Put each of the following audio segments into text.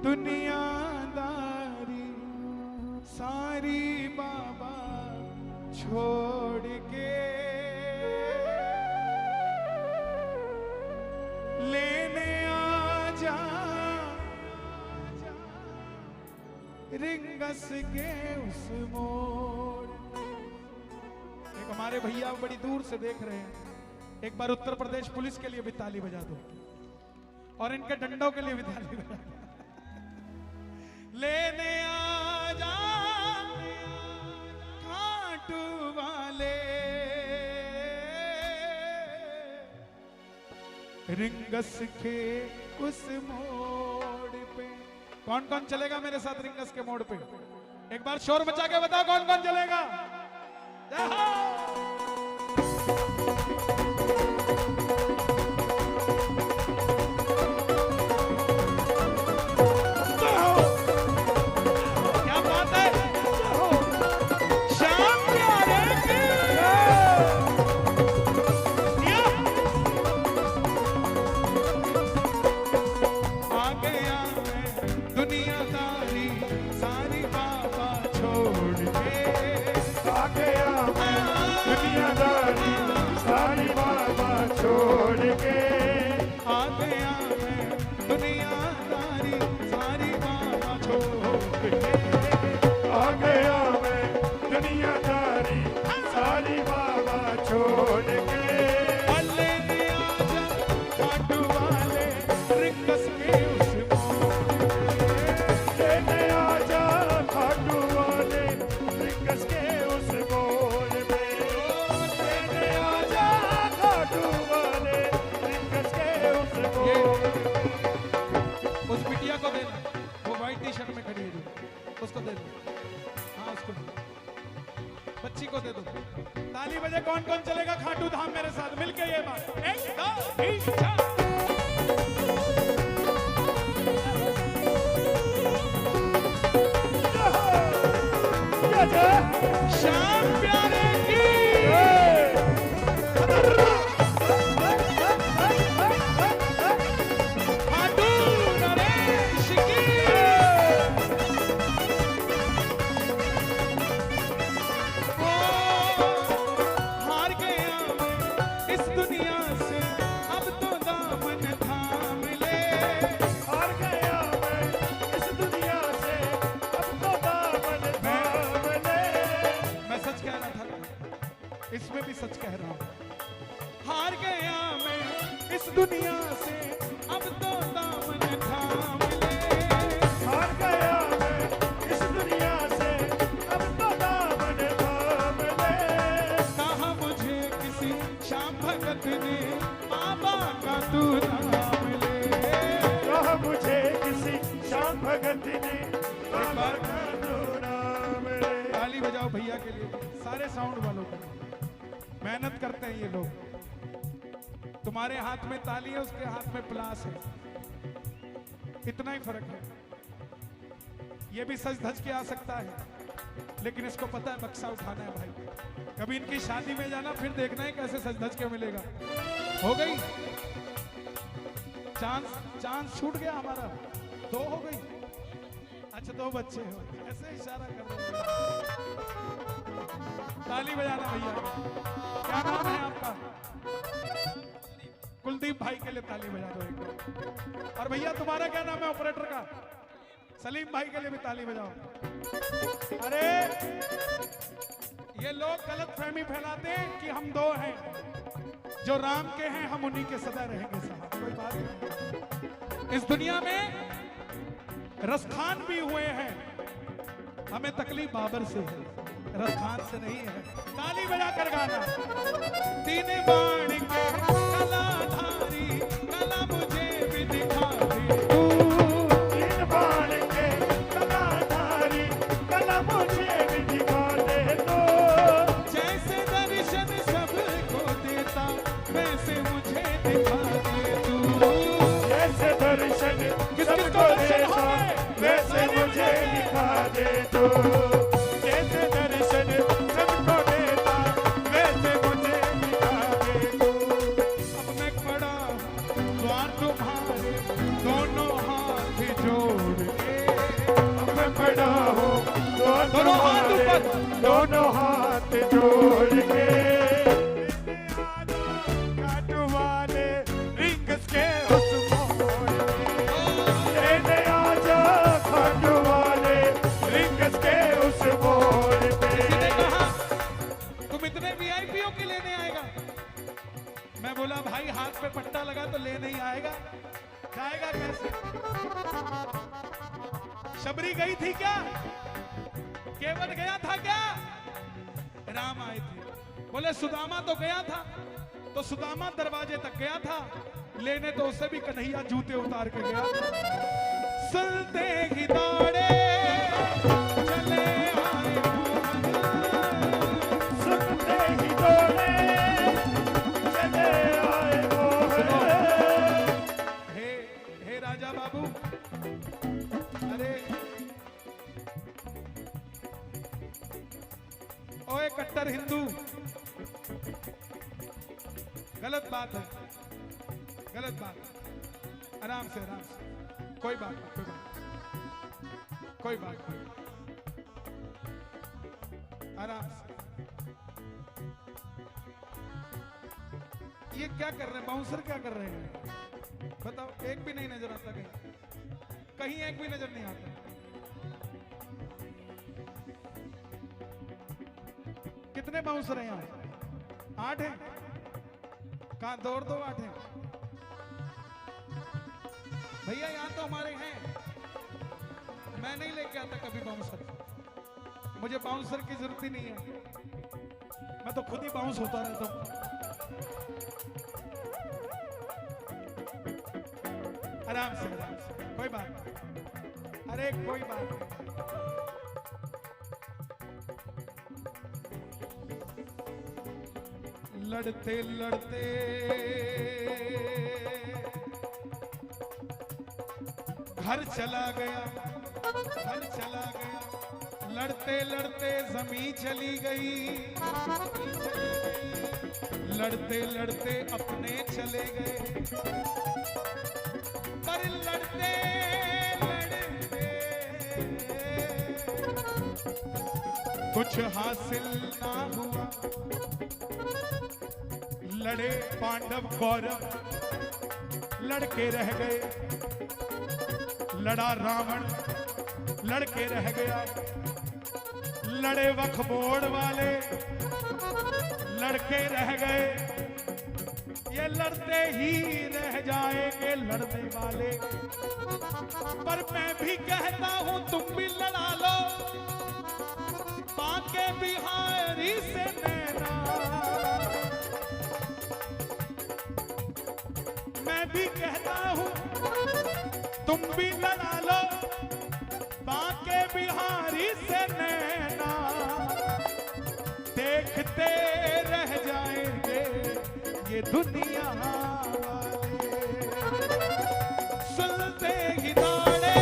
दुनियादारी सारी बाबा छोड़ के लेने आ जा रिंगस के उस मोड़। एक हमारे भैया बड़ी दूर से देख रहे हैं, एक बार उत्तर प्रदेश पुलिस के लिए भी ताली बजा दो और इनके डंडों के लिए भी ताली बजा दो। लेने आ जा खाटू वाले रिंगस के उस मोड़ पे। कौन कौन चलेगा मेरे साथ रिंगस के मोड़ पे? एक बार शोर मचा के बताओ कौन कौन चलेगा। क्या बात है, श्याम प्यारे की आ गया मैं दुनियादारी सारी बाबा छोड़ के। आ गया मैं दुनियादारी सारी बाबा छोड़ के। आ गया मैं दुनियादारी सारी बाबा छोड़ के। आ गया मैं दुनियादारी सारी बाबा छोड़ के। लेने आ जा खाटू वाले रिंगस के उस मोड़। लेने आ जा खाटू वाले रिंगस के उस मोड़ पे। लेने आ जा खाटू वाले रिंगस के उस मोड़। उस बिटिया को देना, वो व्हाइट टी शर्ट में खड़ी है जो, उसको दे दो। हाँ उसको दो, बच्ची को दे दो। ताली बजे कौन कौन चलेगा खाटू धाम मेरे साथ मिलके ये बात। एक दो तीन चार। श्याम प्यारे की खाटू नरेश की। ओ, हार गया मैं इस दुनिया से अब तो दामन थाम ले। हार गया मैं इस दुनिया से अब तो दामन थाम ले। मैं सच कह रहा था, इसमें भी सच कह रहा हूं। हार गया मैं इस दुनिया से अब तो दामन थाम ले। हार गया मैं इस दुनिया से अब तो दामन थाम ले। कहा मुझे किसी श्याम भगत ने बाबा का तू नाम ले। कहा मुझे किसी श्याम भगत ने बाबा का तू नाम ले। ताली बजाओ भैया के लिए, सारे साउंड वालों को। मेहनत करते हैं ये लोग। तुम्हारे हाथ में ताली है, उसके हाथ में प्लास है, इतना ही फर्क है। ये भी सज धज के आ सकता है, लेकिन इसको पता है बक्सा उठाना है भाई। कभी इनकी शादी में जाना, फिर देखना है कैसे सज धज के मिलेगा। हो गई चांस छूट गया हमारा, 2 हो गई। अच्छा 2 बच्चे हो, ऐसे इशारा कर रहे हो। ताली बजाना भैया। क्या नाम है आपका? कुलदीप भाई के लिए ताली बजा दो एक बार। और भैया तुम्हारा क्या नाम है ऑपरेटर का? सलीम भाई के लिए भी ताली बजाओ। अरे ये लोग गलत फहमी फैलाते हैं कि हम 2 हैं, जो राम के हैं हम उन्हीं के सदा रहेंगे साहब। कोई बात नहीं। इस दुनिया में रसखान भी हुए हैं, हमें तकलीफ बाबर से है, रसखान से नहीं है। ताली बजा कर गाना। तीन बाण के कलाधारी कला मुझे भी दिखा दे तू। तीन बाण के कलाधारी कला मुझे भी दिखा दे तू। जैसे दर्शन सबको देता वैसे मुझे दिखा दे तू। जैसे दर्शन सबको देता वैसे मुझे दिखा दे तू। जैसे दर्शन सबको देता वैसे मुझे दिखा दे तू। अब मैं खड़ा द्वार तुम्हारे दोनों हाथ जोड़ दोनों हाथ ऊपर, दोनों हाथ जोड़ के खाटू वाले रिंग्स के उस मोड़ पे लेने आजा खाटू वाले रिंग्स के उस मोड़ पे। किसी ने कहा तुम इतने वीआईपीओ के लेने आएगा। मैं बोला भाई हाथ पे पट्टा लगा तो ले नहीं आएगा, जाएगा कैसे? शबरी गई थी क्या? केवट गया था क्या? राम आए थे। बोले सुदामा तो गया था, तो सुदामा दरवाजे तक गया था, लेने तो उससे भी कन्हैया जूते उतार के गया था। सुनते ही दौड़े चले आए सुनते ही दौड़े चले आए मोहन। हे राजा बाबू, अरे ओए कट्टर हिंदू, गलत बात है, गलत बात। आराम से, आराम से, कोई बात नहीं, कोई बात नहीं, आराम से। ये क्या कर रहे हैं बाउंसर, क्या कर रहे हैं बताओ? एक भी नहीं नजर आता, कहीं कहीं एक भी नजर नहीं आता। कितने बाउंसर हैं यहाँ? 8 हैं। कहाँ दौड़ दो 8 हैं भैया, यहाँ तो हमारे हैं। मैं नहीं लेके आता कभी बाउंसर, मुझे बाउंसर की जरूरत ही नहीं है, मैं तो खुद ही बाउंस होता रहता हूँ। आराम से, आराम से, कोई बात नहीं, अरे कोई बात नहीं। लड़ते लड़ते घर चला गया, घर चला गया, लड़ते लड़ते जमीन चली गई, लड़ते लड़ते अपने चले गए, पर लड़ते लड़ते कुछ हासिल ना हुआ। लड़े पांडव कौरव, लड़के रह गए, लड़ा रावण, लड़के रह गया, लड़े वखबोड़ वाले, लड़के रह गए, ये लड़ते ही रह जाएंगे लड़ने वाले। पर मैं भी कहता हूं तुम भी लड़ा लो, बांके बिहारी से नैना। मैं भी कहता हूं तुम भी लड़ा लो, बांके बिहारी से नैना। देखते रह जाएंगे ये दुनिया वाले, सुनते ही दौड़े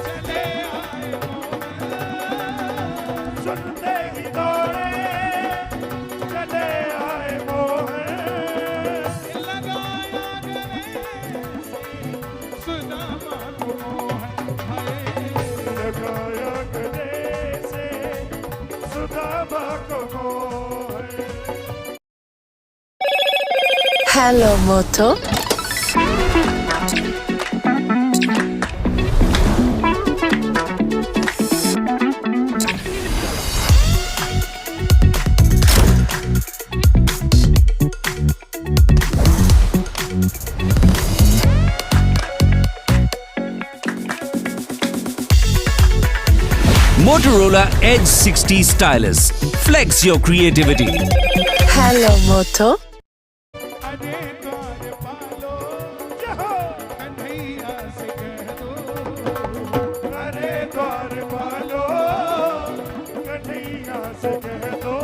चले आए मोहन, सुनते ही दौड़े चले आए मोहन। लगाया गले से सुदामा को मोहन, हाय लगाया गले से सुदामा को Mohan. Hello Moto. Motorola Edge 60 Stylus. Flex your creativity. Hello Moto. अरे द्वार पालो कन्हैया से कह दो, अरे द्वार पालो कन्हैया से कह दो।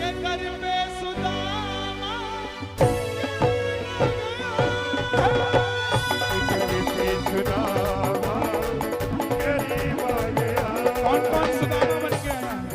ये कर में सुदामा सुदामा गरीब आ गया। कौन कौन सुदामा बन के आया है?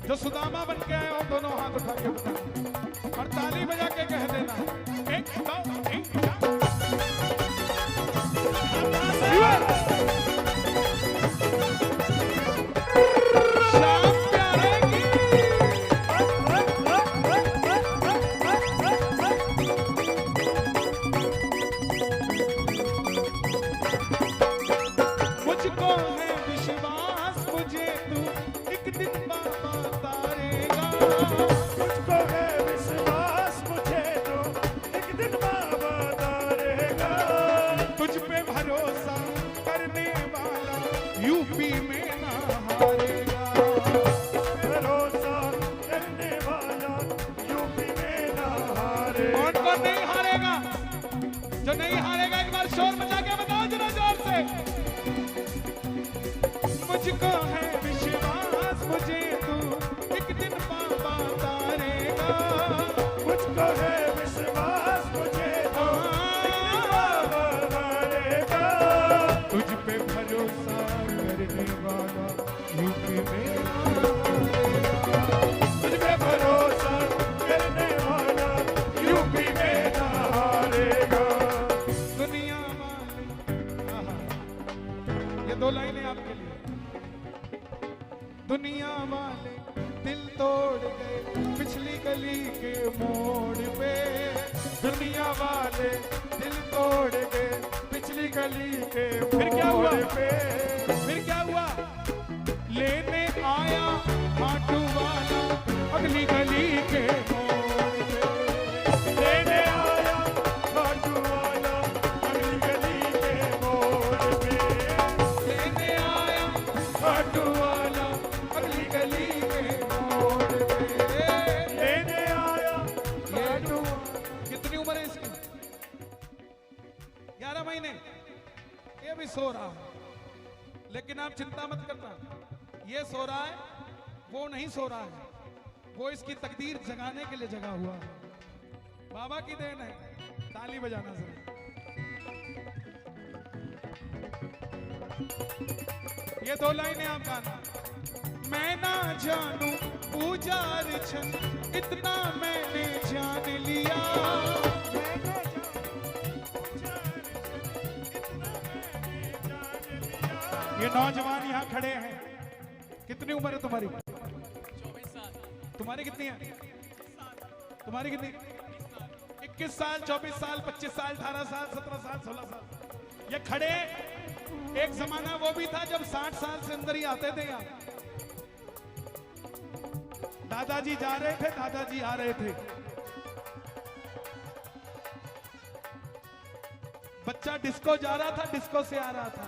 जो सुदामा बन के आया हो दोनों हाथ उठा के बताएं। और तुझ पे भरोसा करने वाला यूपी में ना हारेगा। भरोसा करने वाला यूपी में ना हारे। कौन कौन नहीं हारेगा? जो नहीं हारेगा एक बार शोर मचा के बताओ जरा जोर से। मुझको है विश्वास मुझे तू एक दिन पापा तारेगा। मुझको है विश्वास मुझे तो मारेगा। तुझ पे भरोसा करने वाला यूपी में तुझ पे भरोसा करने वाला यूपी में ना हारेगा। दुनिया वाले। आहा, ये दो लाइनें आपके लिए। दुनिया वाले दिल तोड़ गए पिछली गली के मोड़ पे। दुनिया वाले दिल तोड़ गए पिछली गली के फिर क्या हुआ? मोड़ पे। फिर क्या हुआ? लेने आया खाटू वाला अगली गली के मोड़ पे। लेने आया खाटू वाला अगली गली के मोड़ पे। लेने आया खाटू वाला अगली गली के मोड़ पे। लेने आया खाटू। कितनी उम्र है इसकी? 11 महीने। ये भी सो रहा है, लेकिन आप चिंता मत करना। ये सो रहा है, वो नहीं सो रहा है। वो इसकी तकदीर जगाने के लिए जगा हुआ है। बाबा की देन है। ताली बजाना जरा। ये दो लाइनें आप गाना। मैं ना जानू पूजा अर्चन इतना मैंने जान लिया। ये नौजवान यहाँ खड़े हैं। कितनी उम्र है तुम्हारी? 24 साल। तुम्हारी कितनी है? तुम्हारी कितनी? 21 साल, 24 साल, 25 साल, 18 साल, 17 साल, 16 साल। ये खड़े। एक जमाना वो भी था जब 60 साल से अंदर ही आते थे यहाँ। दादाजी जा रहे थे, दादाजी आ रहे थे। बच्चा डिस्को जा रहा था, डिस्को से आ रहा था।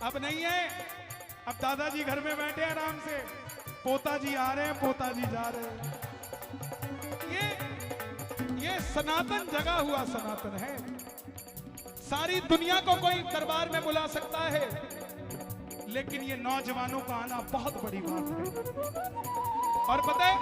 अब नहीं है। अब दादाजी घर में बैठे आराम से, पोताजी आ रहे हैं, पोताजी जा रहे हैं। ये सनातन जगा हुआ सनातन है। सारी दुनिया को कोई दरबार में बुला सकता है, लेकिन ये नौजवानों का आना बहुत बड़ी बात है। और पता है